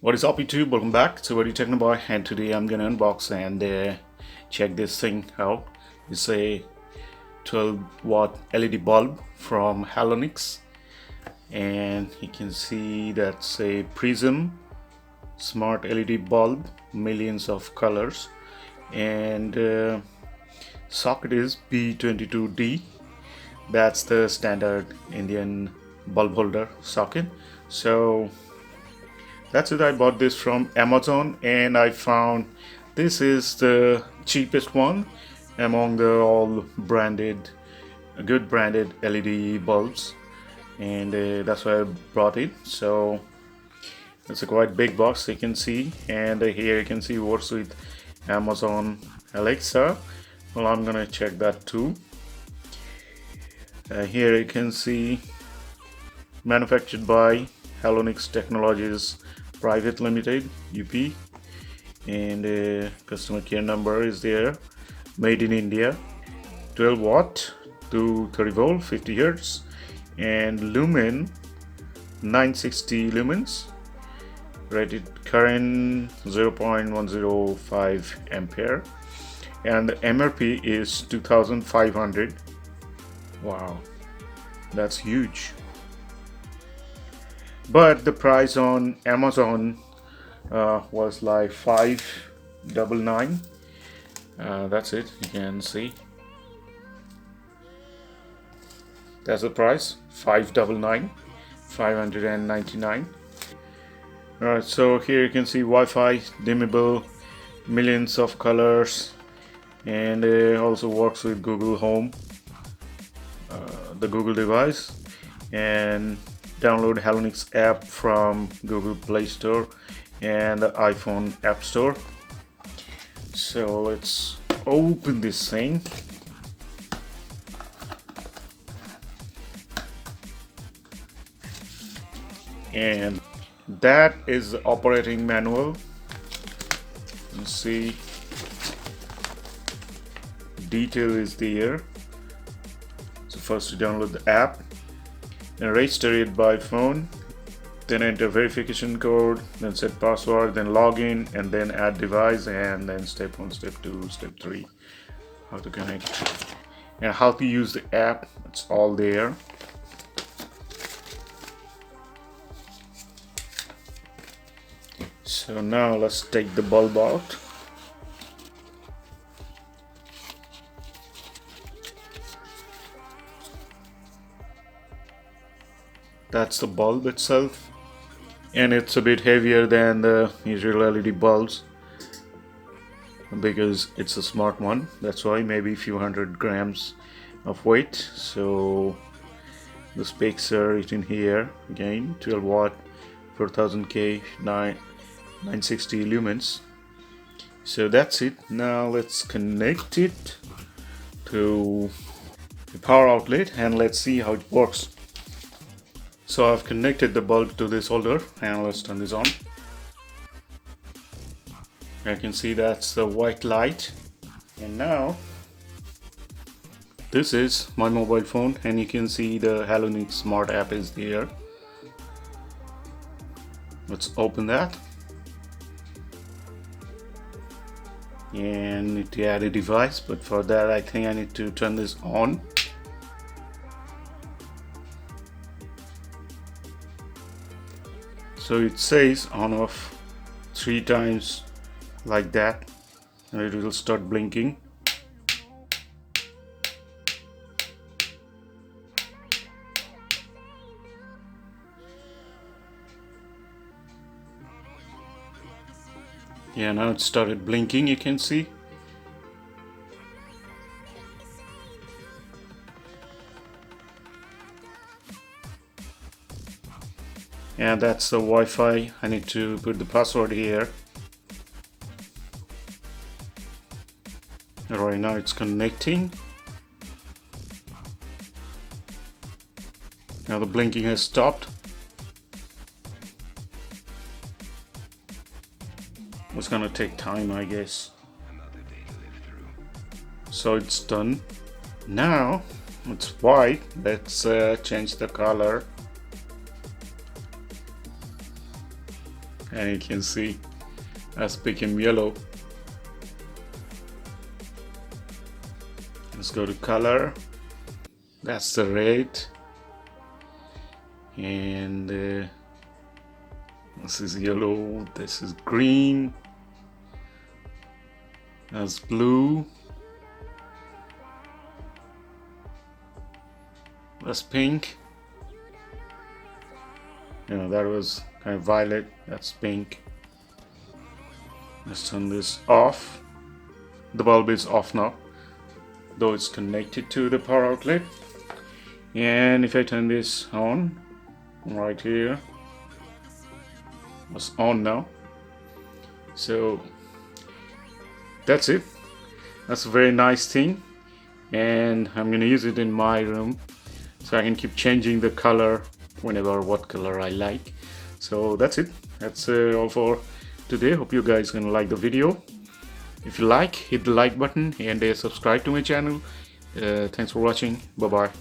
What is up YouTube? Welcome back to Very Technoboy, and today I'm gonna unbox and check this thing out. It's a 12-watt LED bulb from Halonix, and you can see that's a Prizm smart LED bulb, millions of colors, and socket is B22D. That's the standard Indian bulb holder socket. So that's it. I bought this from Amazon, and I found this is the cheapest one among the all branded, good branded LED bulbs, and that's why I brought it. So it's a quite big box, you can see, and here you can see works with Amazon Alexa. Well, I'm gonna check that too. Here you can see manufactured by Halonix Technologies Private Limited, UP, and customer care number is there. Made in India, 12 watt to 30 volt, 50 hertz, and lumen 960 lumens. Rated current 0.105 ampere, and the MRP is 2,500. Wow, that's huge. But the price on Amazon was like $599. That's it, you can see. That's the price, $599, $599. Alright, so here you can see Wi-Fi, dimmable, millions of colors, and also works with Google Home, the Google device, and download Halonix app from Google Play Store and the iPhone App Store. So let's open this thing. And that is the operating manual. You see, detail is there. So first you download the app, then register it by phone, then enter verification code, then set password, then login, and then add device, and then step 1, step 2, step 3, how to connect and how to use the app. It's all there. So now let's take the bulb out. That's the bulb itself, and it's a bit heavier than the usual LED bulbs because it's a smart one. That's why, maybe a few hundred grams of weight. So the specs are written here again, 12 watt, 4000K, 960 lumens. So that's it. Now let's connect it to the power outlet and let's see how it works. So I've connected the bulb to this holder, and let's turn this on. I can see that's the white light. And now this is my mobile phone, and you can see the Halonix smart app is there. Let's open that. And need to add a device, but for that I think I need to turn this on. So it says on off 3 times like that, and it will start blinking. Yeah, now it started blinking, you can see. And that's the Wi-Fi. I need to put the password here. Right now it's connecting. Now the blinking has stopped. It's gonna take time, I guess. So it's done. Now it's white. Let's change the color. and you can see that's become yellow. Let's go to color. That's the red, and this is yellow, this is green, that's blue, that's pink. That was kind of violet, that's pink. Let's turn this off. The bulb is off now, though it's connected to the power outlet. And if I turn this on right here, it's on now. So that's it. That's a very nice thing, and I'm gonna use it in my room so I can keep changing the color whenever what color I like. So that's it. That's all for today. Hope you guys gonna like the video. If you like, hit the like button and subscribe to my channel. Thanks for watching. Bye bye.